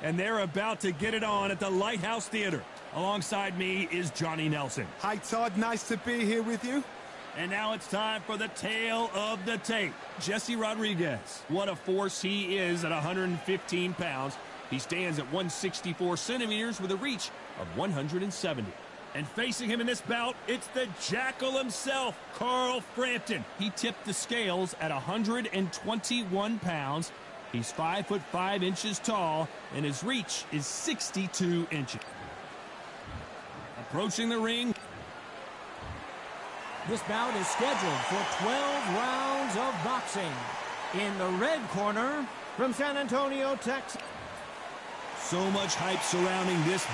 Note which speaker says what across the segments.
Speaker 1: And they're about to get it on at the Lighthouse Theater. Alongside me is Johnny Nelson.
Speaker 2: Hi, Todd. Nice to be here with you.
Speaker 1: And now it's time for the tale of the tape. Jesse Rodriguez. What a force he is at 115 pounds. He stands at 164 centimeters with a reach of 170. And facing him in this bout, it's the Jackal himself, Carl Frampton. He tipped the scales at 121 pounds. He's 5'5" tall, and his reach is 62 inches. Approaching the ring.
Speaker 3: This bout is scheduled for 12 rounds of boxing. In the red corner, from San Antonio, Texas.
Speaker 1: So much hype surrounding this.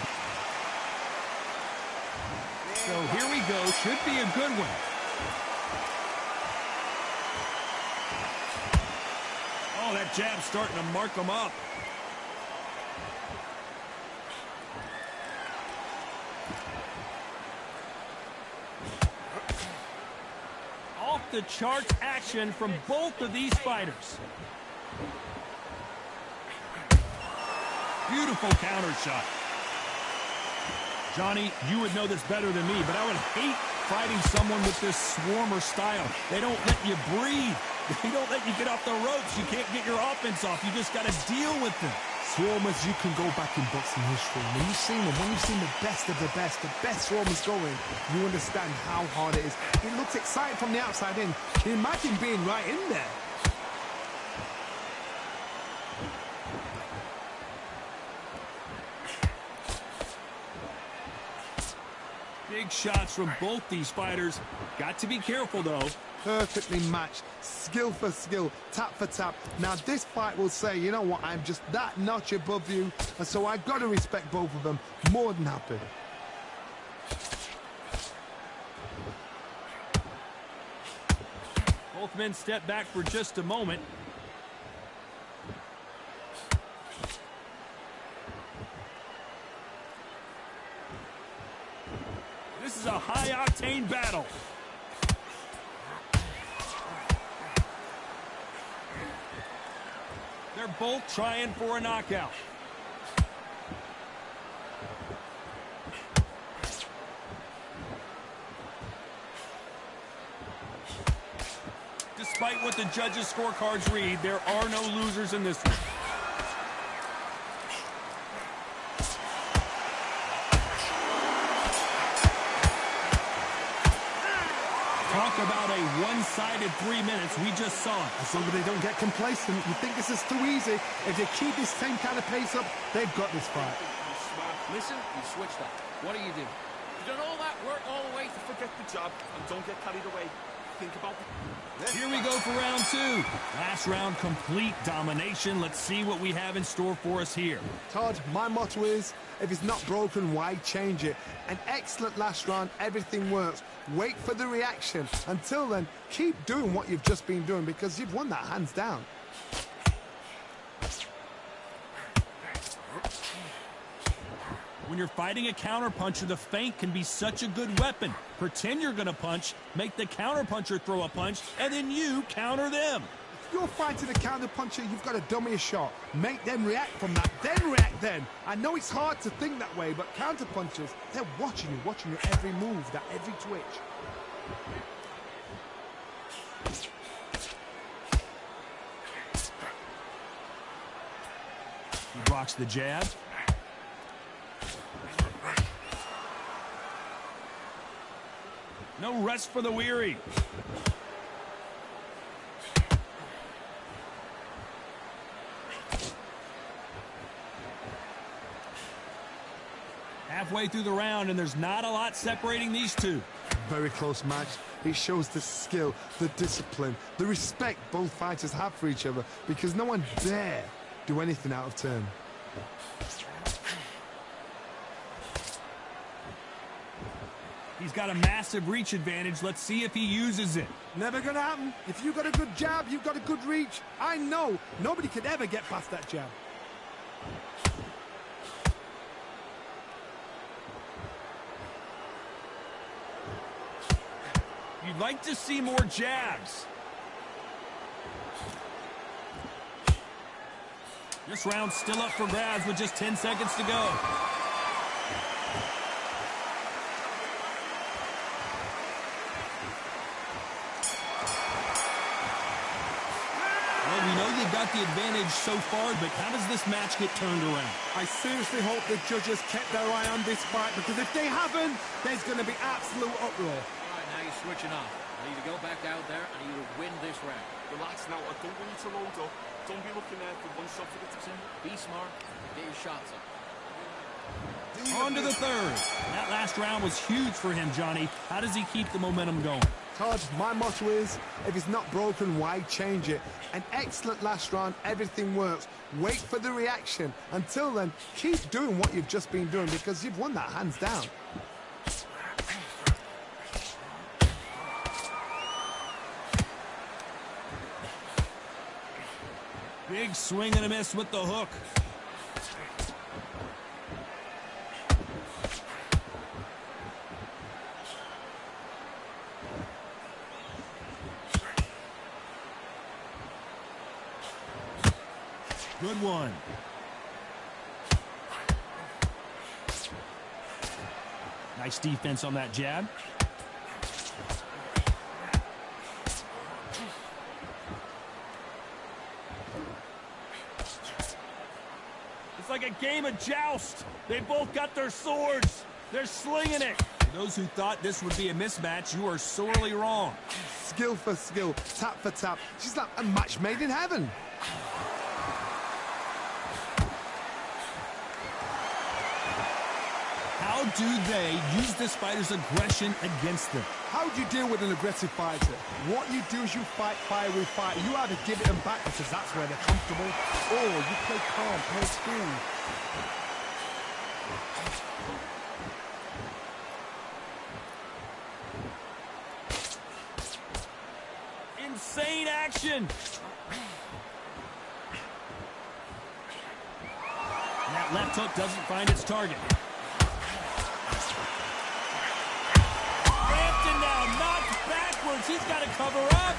Speaker 1: So here we go. Should be a good one. Oh, that jab's starting to mark him up. Off the charts action from both of these fighters. Beautiful counter shot. Johnny, you would know this better than me, but I would hate fighting someone with this swarmer style. They don't let you breathe. They don't let you get off the ropes. You can't get your offense off. You just got to deal with them.
Speaker 2: Swarmers, you can go back in boxing history. When you've seen them, when you've seen the best swarmers going, you understand how hard it is. It looks exciting from the outside in. Can you imagine being right in there?
Speaker 1: Big shots from both these fighters. Got to be careful, though.
Speaker 2: Perfectly matched, skill for skill, tap for tap. Now this fight will say, you know what, I'm just that notch above you, and so I've got to respect both of them. More than happy.
Speaker 1: Both men step back for just a moment. This is a high-octane battle. They're both trying for a knockout. Despite what the judges' scorecards read, there are no losers in this one. Talk about a one-sided 3 minutes. We just saw it.
Speaker 2: As long as they don't get complacent, you think this is too easy. If they keep this same kind of pace up, they've got this fight.
Speaker 4: Listen, you switched up. What do? You've done all that work all the way to forget the job and don't get carried away. Think about it.
Speaker 1: Here we go for round two. Last round, complete domination. Let's see what we have in store for us here.
Speaker 2: Todd, my motto is, if it's not broken, why change it? An excellent last round, everything works. Wait for the reaction. Until then, keep doing what you've just been doing because you've won that hands down.
Speaker 1: When you're fighting a counterpuncher, the feint can be such a good weapon. Pretend you're going to punch, make the counterpuncher throw a punch, and then you counter them.
Speaker 2: If you're fighting a counterpuncher, you've got to dummy a shot. Make them react from that, then react then. I know it's hard to think that way, but counterpunchers, they're watching you every move, that every twitch.
Speaker 1: He blocks the jab. No rest for the weary. Halfway through the round, and there's not a lot separating these two.
Speaker 2: Very close match. It shows the skill, the discipline, the respect both fighters have for each other because no one dare do anything out of turn.
Speaker 1: He's got a massive reach advantage. Let's see if he uses it.
Speaker 2: Never gonna happen. If you've got a good jab, you've got a good reach. I know. Nobody could ever get past that jab.
Speaker 1: You'd like to see more jabs. This round's still up for grabs with just 10 seconds to go. Well, we know they've got the advantage so far, but how does this match get turned around?
Speaker 2: I seriously hope the judges kept their eye on this fight, because if they haven't, there's going to be absolute uproar.
Speaker 4: All right, now you're switching on. I need to go back out there and you win this round.
Speaker 5: Relax now, I don't want you to load up. Don't be looking there for one shot for the team.
Speaker 4: Be smart, get your shots up.
Speaker 1: On to the third. That last round was huge for him, Johnny. How does he keep the momentum going?
Speaker 2: Todd, my motto is, if it's not broken, why change it? An excellent last round, everything works. Wait for the reaction. Until then, keep doing what you've just been doing, because you've won that hands down.
Speaker 1: Big swing and a miss with the hook. Good one. Nice defense on that jab. It's like a game of joust. They both got their swords. They're slinging it. For those who thought this would be a mismatch, you are sorely wrong.
Speaker 2: Skill for skill, tap for tap. She's like a match made in heaven.
Speaker 1: How do they use this fighter's aggression against them?
Speaker 2: How do you deal with an aggressive fighter? What you do is you fight fire with fire. You either give it them back because that's where they're comfortable, or you play calm, play cool.
Speaker 1: Insane action. And that left hook doesn't find its target. He's got to cover up.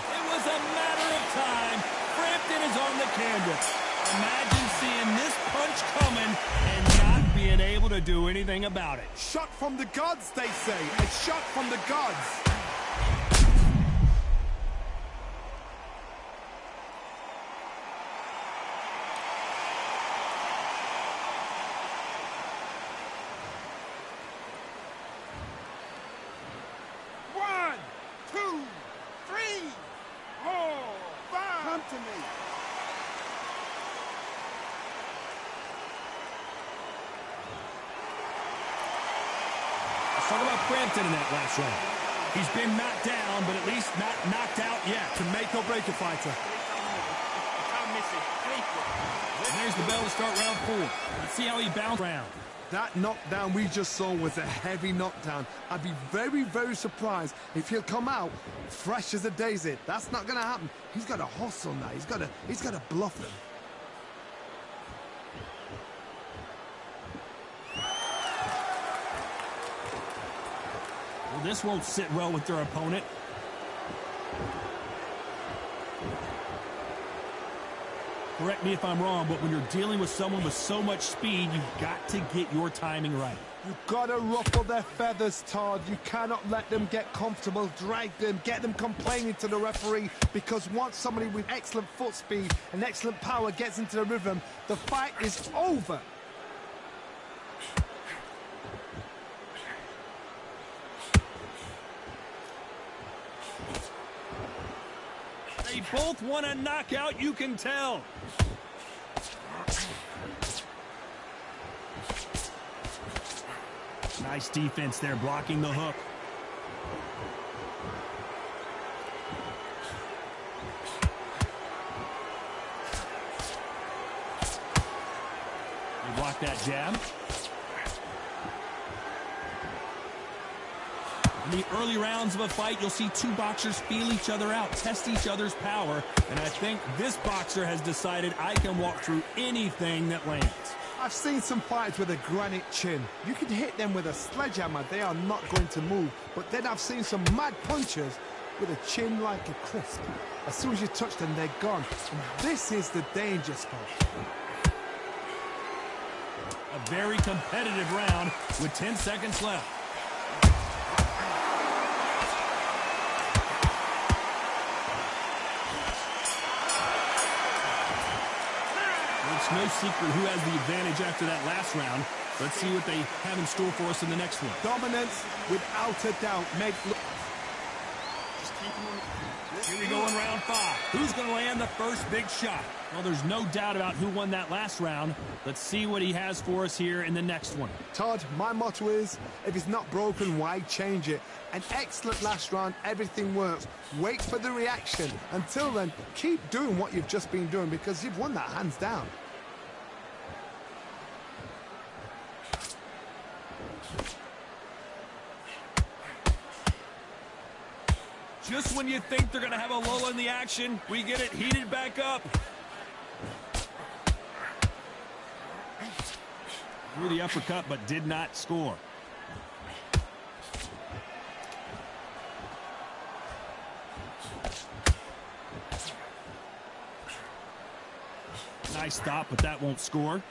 Speaker 1: It was a matter of time. Frampton is on the canvas. Imagine seeing this punch coming and not being able to do anything about it.
Speaker 2: Shot from the gods, they say. A shot from the gods. To me.
Speaker 1: Let's talk about Frampton in that last round. He's been knocked down, but at least not knocked out yet.
Speaker 2: To make or break a fighter.
Speaker 5: Can't miss it.
Speaker 1: And there's the bell to start round 4. Let's see how he bounced around.
Speaker 2: That knockdown we just saw was a heavy knockdown. I'd be very, very surprised if he'll come out fresh as a daisy. That's not going to happen. He's got to hustle now. He's got to bluff them.
Speaker 1: Well, this won't sit well with their opponent. Correct me if I'm wrong, but when you're dealing with someone with so much speed, you've got to get your timing right.
Speaker 2: You've got to ruffle their feathers, Todd. You cannot let them get comfortable, drag them, get them complaining to the referee, because once somebody with excellent foot speed and excellent power gets into the rhythm, the fight is over.
Speaker 1: They both want a knockout, you can tell. Nice defense there, blocking the hook. They block that jab. In the early rounds of a fight, you'll see two boxers feel each other out, test each other's power, and I think this boxer has decided I can walk through anything that lands.
Speaker 2: I've seen some fighters with a granite chin. You can hit them with a sledgehammer, they are not going to move. But then I've seen some mad punchers with a chin like a crisp. As soon as you touch them, they're gone. And this is the danger spot.
Speaker 1: A very competitive round with 10 seconds left. It's no secret who has the advantage after that last round. Let's see what they have in store for us in the next one.
Speaker 2: Dominance, without a doubt.
Speaker 1: Here we go in round 5. Who's going to land the first big shot? Well, there's no doubt about who won that last round. Let's see what he has for us here in the next one.
Speaker 2: Todd, my motto is, if it's not broken, why change it? An excellent last round, everything works. Wait for the reaction. Until then, keep doing what you've just been doing because you've won that hands down.
Speaker 1: Just when you think they're going to have a lull in the action, we get it heated back up. Threw the uppercut, but did not score. Nice stop, but that won't score.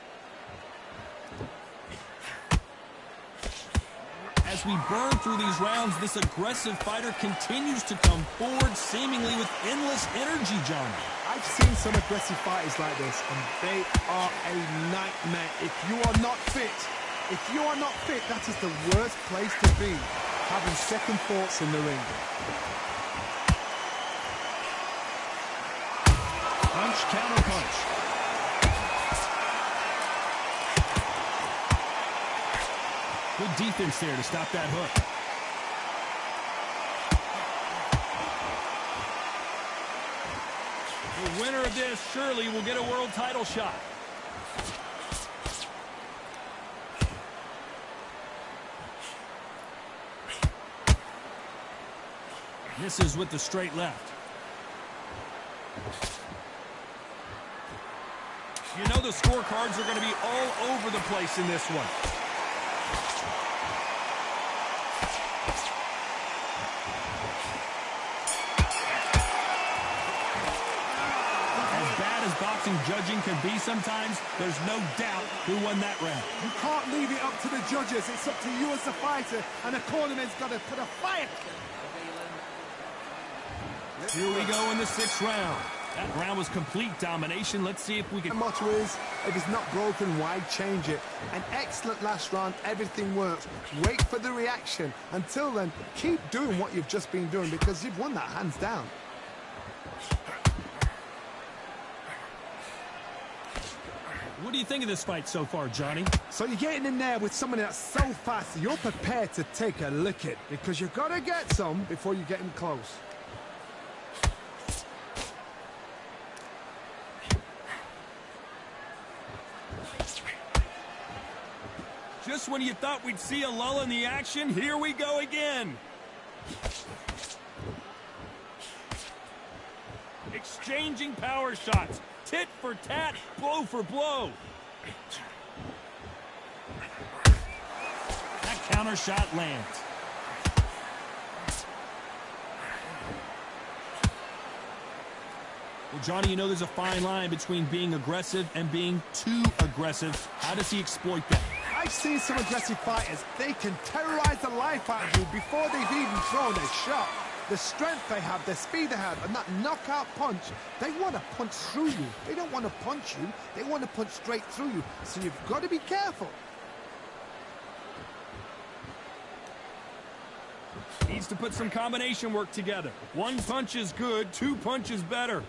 Speaker 1: As we burn through these rounds, this aggressive fighter continues to come forward, seemingly with endless energy, Johnny.
Speaker 2: I've seen some aggressive fighters like this, and they are a nightmare. If you are not fit, that is the worst place to be, having second thoughts in the ring.
Speaker 1: Punch, counter punch. Good defense there to stop that hook. The winner of this surely will get a world title shot. Misses with the straight left. You know the scorecards are going to be all over the place in this one. Boxing judging can be sometimes, there's no doubt who won that round.
Speaker 2: You can't leave it up to the judges. It's up to you as the fighter, and the cornerman's got to put a fight.
Speaker 1: Here we go in the 6th round. That round was complete domination. Let's see if we can...
Speaker 2: My motto is, if it's not broken, why change it? An excellent last round, everything works. Wait for the reaction. Until then, keep doing what you've just been doing because you've won that hands down.
Speaker 1: What do you think of this fight so far, Johnny?
Speaker 2: So you're getting in there with somebody that's so fast, you're prepared to take a licking because you've got to get some before you get him close.
Speaker 1: Just when you thought we'd see a lull in the action, here we go again. Exchanging power shots. Tit for tat, blow for blow. That counter shot lands. Well, Johnny, you know there's a fine line between being aggressive and being too aggressive. How does he exploit that?
Speaker 2: I've seen some aggressive fighters. They can terrorize the life out of you before they've even thrown a shot. The strength they have, the speed they have, and that knockout punch, they want to punch through you. They don't want to punch you. They want to punch straight through you. So you've got to be careful.
Speaker 1: Needs to put some combination work together. One punch is good, 2 punches better.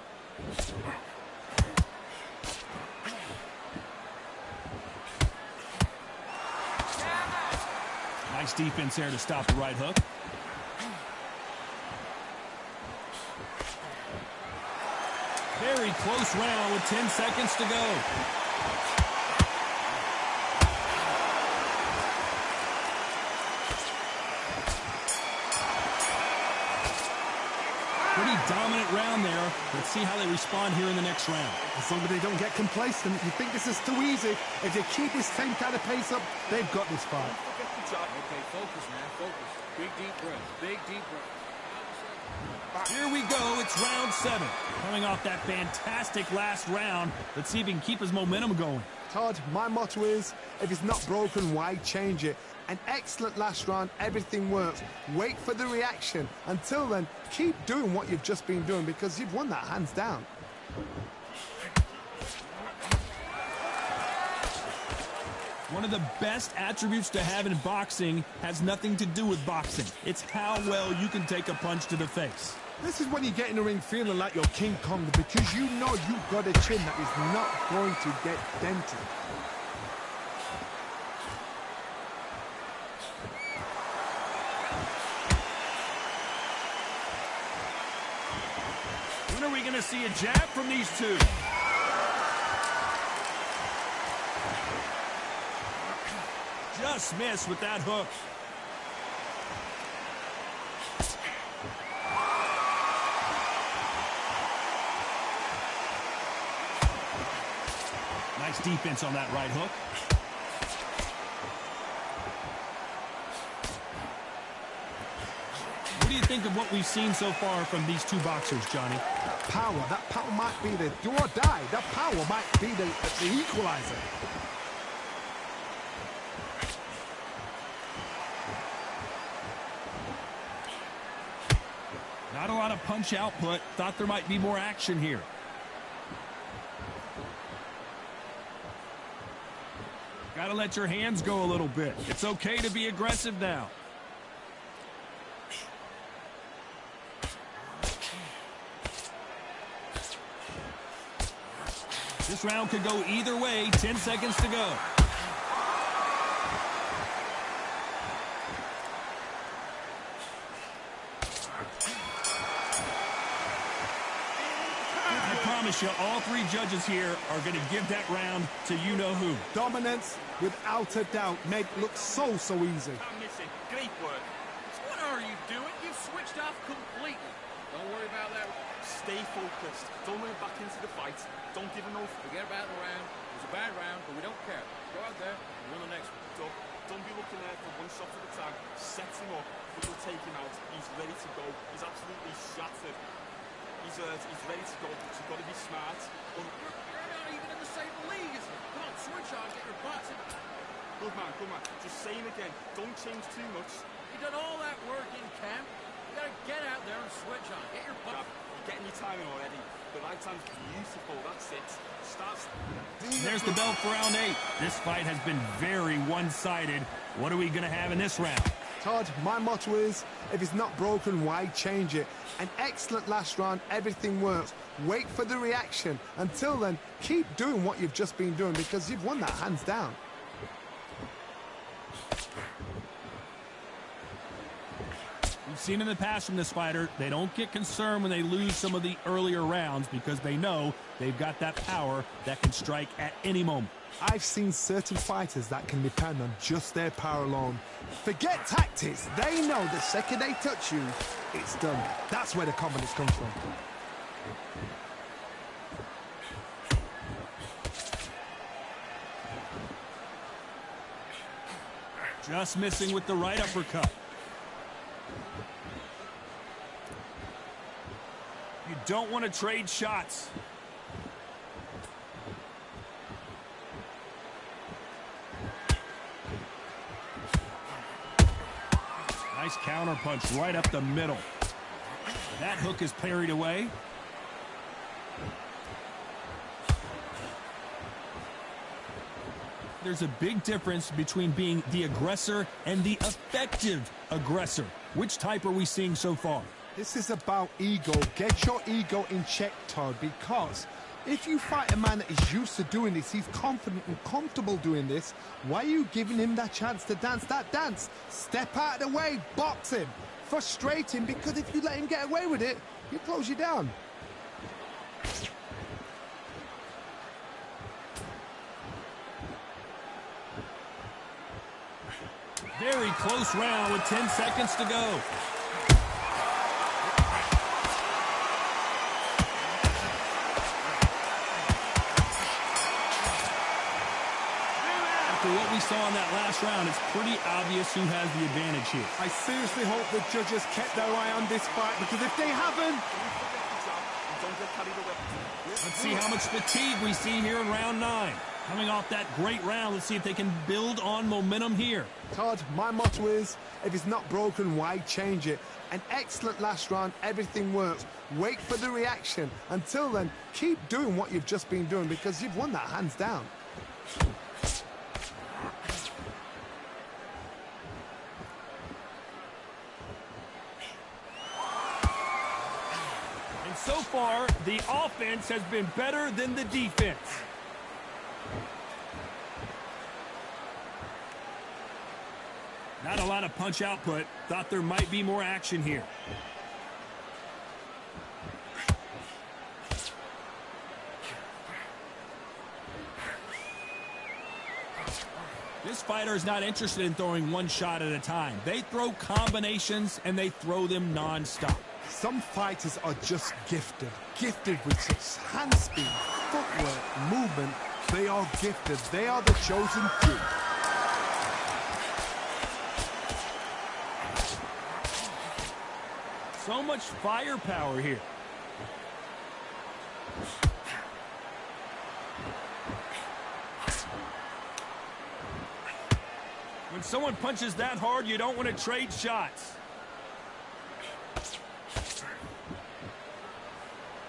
Speaker 1: Nice defense there to stop the right hook. Very close round with 10 seconds to go. Pretty dominant round there. Let's see how they respond here in the next round.
Speaker 2: As long as they don't get complacent, you think this is too easy. If they keep this same kind of pace up, they've got this fight.
Speaker 4: Okay, focus, man, focus. Big deep breath, big deep breath.
Speaker 1: Here we go. It's round 7. Coming off that fantastic last round, let's see if he can keep his momentum going.
Speaker 2: Todd, my motto is, if it's not broken, why change it? An excellent last round, everything works. Wait for the reaction. Until then, keep doing what you've just been doing because you've won that hands down.
Speaker 1: One of the best attributes to have in boxing has nothing to do with boxing. It's how well you can take a punch to the face.
Speaker 2: This is when you get in the ring feeling like you're King Kong because you know you've got a chin that is not going to get dented.
Speaker 1: When are we going to see a jab from these two? Just missed with that hook. Nice defense on that right hook. What do you think of what we've seen so far from these two boxers, Johnny?
Speaker 2: That power might be the do or die. That power might be the equalizer.
Speaker 1: Not a lot of punch output. Thought there might be more action here. Got to let your hands go a little bit. It's okay to be aggressive now. This round could go either way. 10 seconds to go. I promise you, all three judges here are going to give that round to you-know-who.
Speaker 2: Dominance, without a doubt, made it look so easy.
Speaker 4: I'm missing. Great work. So what are you doing? You've switched off completely. Don't worry about that.
Speaker 5: Stay focused. Don't let him back into the fight. Don't give him no...
Speaker 4: Forget about the round. It was a bad round, but we don't care. Go out there and win the next one.
Speaker 5: Don't be looking there for one shot at a time. Set him up, but you'll take him out. He's ready to go. He's absolutely shattered. He's ready to go, but you've got to be smart.
Speaker 4: You're not even in the same league as him. Come on, switch on, get your butts in.
Speaker 5: Good man, good man. Just saying again, don't change too much.
Speaker 4: You've done all that work in camp. You gotta get out there and switch on. Get your butt.
Speaker 5: You're getting your timing already. The right hand's beautiful, that's it. Starts.
Speaker 1: There's the belt for round 8. This fight has been very one-sided. What are we going to have in this round?
Speaker 2: Todd, my motto is, if it's not broken, why change it? An excellent last round, everything works. Wait for the reaction. Until then, keep doing what you've just been doing because you've won that hands down.
Speaker 1: We've seen in the past from this fighter, they don't get concerned when they lose some of the earlier rounds because they know they've got that power that can strike at any moment.
Speaker 2: I've seen certain fighters that can depend on just their power alone. Forget tactics. They know the second they touch you, it's done. That's where the confidence comes from.
Speaker 1: Just missing with the right uppercut. You don't want to trade shots. Nice counter punch right up the middle. That hook is parried away. There's a big difference between being the aggressor and the effective aggressor. Which type are we seeing so far?
Speaker 2: This is about ego. Get your ego in check, Todd, because if you fight a man that is used to doing this, he's confident and comfortable doing this, why are you giving him that chance to dance that dance? Step out of the way, box him. Frustrate him, because if you let him get away with it, he'll close you down.
Speaker 1: Very close round with 10 seconds to go. after what we saw in that last round, it's pretty obvious who has the advantage here.
Speaker 2: I seriously hope the judges kept their eye on this fight, because if they haven't...
Speaker 5: Don't get carried away.
Speaker 1: Let's see how much fatigue we see here in round 9. Coming off that great round, let's see if they can build on momentum here.
Speaker 2: Todd, my motto is, if it's not broken, why change it? An excellent last round, everything works. Wait for the reaction. Until then, keep doing what you've just been doing, because you've won that hands down.
Speaker 1: And so far, the offense has been better than the defense. Not a lot of punch output. Thought there might be more action here. This fighter is not interested in throwing one shot at a time. They throw combinations, and they throw them non-stop.
Speaker 2: Some fighters are just gifted. Gifted with such hand speed, footwork, movement. They are gifted. They are the chosen few.
Speaker 1: So much firepower here. When someone punches that hard, you don't want to trade shots.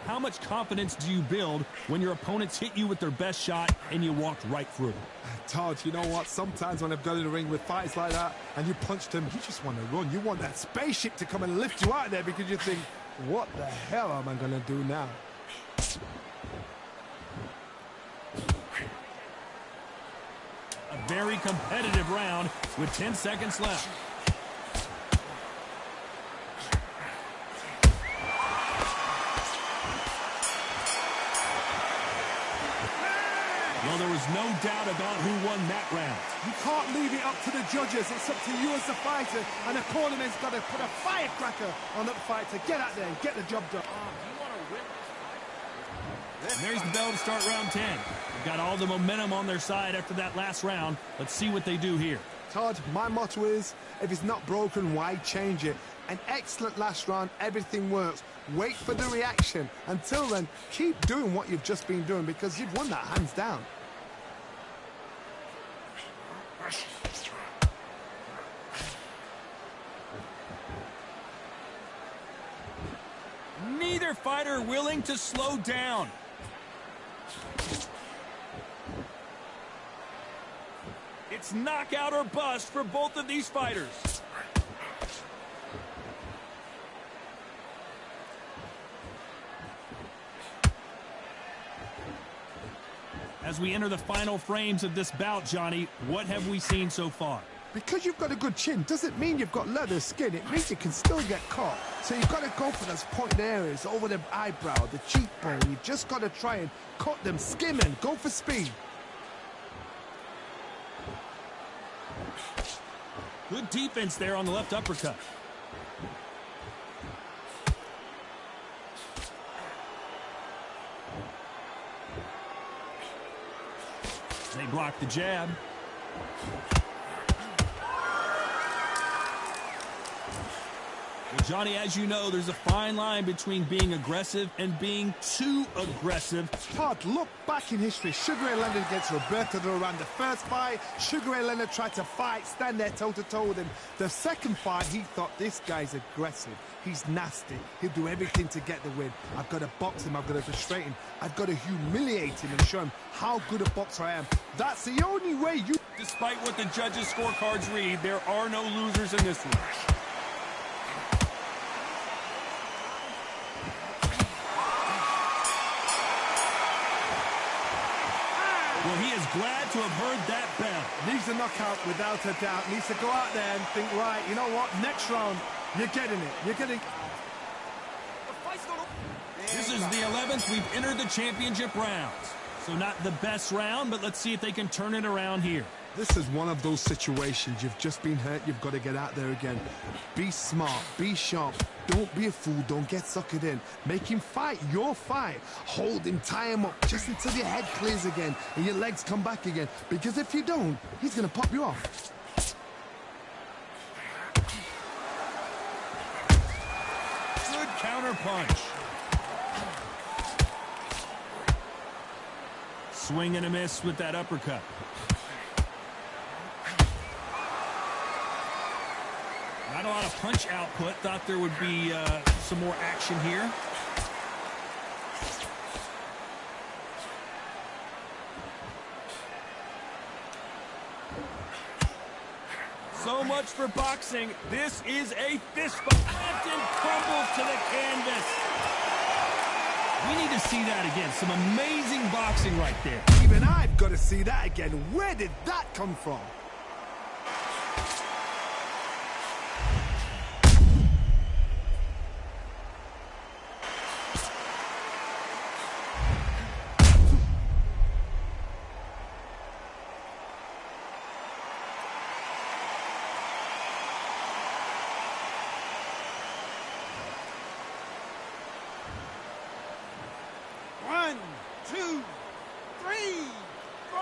Speaker 1: How much confidence do you build when your opponents hit you with their best shot and you walked right through?
Speaker 2: Todd, you know what? Sometimes when I've got in the ring with fights like that and you punched him, you just want to run. You want that spaceship to come and lift you out of there, because you think, what the hell am I going to do now?
Speaker 1: A very competitive round with 10 seconds left. Well, there was no doubt about who won that round.
Speaker 2: You can't leave it up to the judges. It's up to you as the fighter, and the cornerman's got to put a firecracker on that fight to get out there and get the job done.
Speaker 1: And there's the bell to start round 10. They've got all the momentum on their side after that last round. Let's see what they do here.
Speaker 2: Todd, my motto is, if it's not broken, why change it? An excellent last round, everything works. Wait for the reaction. Until then, keep doing what you've just been doing, because you've won that hands down.
Speaker 1: Neither fighter willing to slow down. It's knockout or bust for both of these fighters. As we enter the final frames of this bout, Johnny, what have we seen so far?
Speaker 2: Because you've got a good chin doesn't mean you've got leather skin. It means you can still get caught. So you've got to go for those pointed areas, over the eyebrow, the cheekbone. You've just got to try and cut them, skim and go for speed.
Speaker 1: Good defense there on the left uppercut. They block the jab. Well, Johnny, as you know, there's a fine line between being aggressive and being too aggressive.
Speaker 2: Todd, look back in history. Sugar Ray Leonard against Roberto Duran. The first fight, Sugar Ray Leonard tried to fight, stand there toe-to-toe with him. The second fight, he thought, this guy's aggressive. He's nasty. He'll do everything to get the win. I've got to box him. I've got to frustrate him. I've got to humiliate him and show him how good a boxer I am. That's the only way you...
Speaker 1: Despite what the judges' scorecards read, there are no losers in this one. Well, he is glad to have heard that bell.
Speaker 2: Needs a knockout without a doubt. Needs to go out there and think, right, you know what, next round, you're getting it. You're getting...
Speaker 1: This is the 11th. We've entered the championship rounds. So not the best round, but let's see if they can turn it around here.
Speaker 2: This is one of those situations. You've just been hurt. You've got to get out there again. Be smart. Be sharp. Don't be a fool. Don't get suckered in. Make him fight your fight. Hold him. Tie him up just until your head clears again and your legs come back again. Because if you don't, he's going to pop you off.
Speaker 1: Good counter punch. Swing and a miss with that uppercut. Not a lot of punch output. Thought there would be some more action here. So much for boxing. This is a fist fight. Hampton crumbles to the canvas. We need to see that again. Some amazing boxing right there.
Speaker 2: Even I've got to see that again. Where did that come from?
Speaker 6: One, two, three, 4,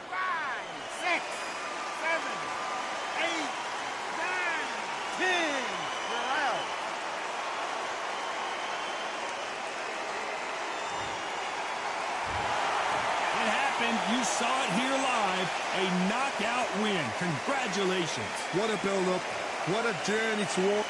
Speaker 6: 5, 6, 7, 8, 9, 10. You're out.
Speaker 1: It happened. You saw it here live. A knockout win. Congratulations.
Speaker 2: What a build-up. What a journey toward...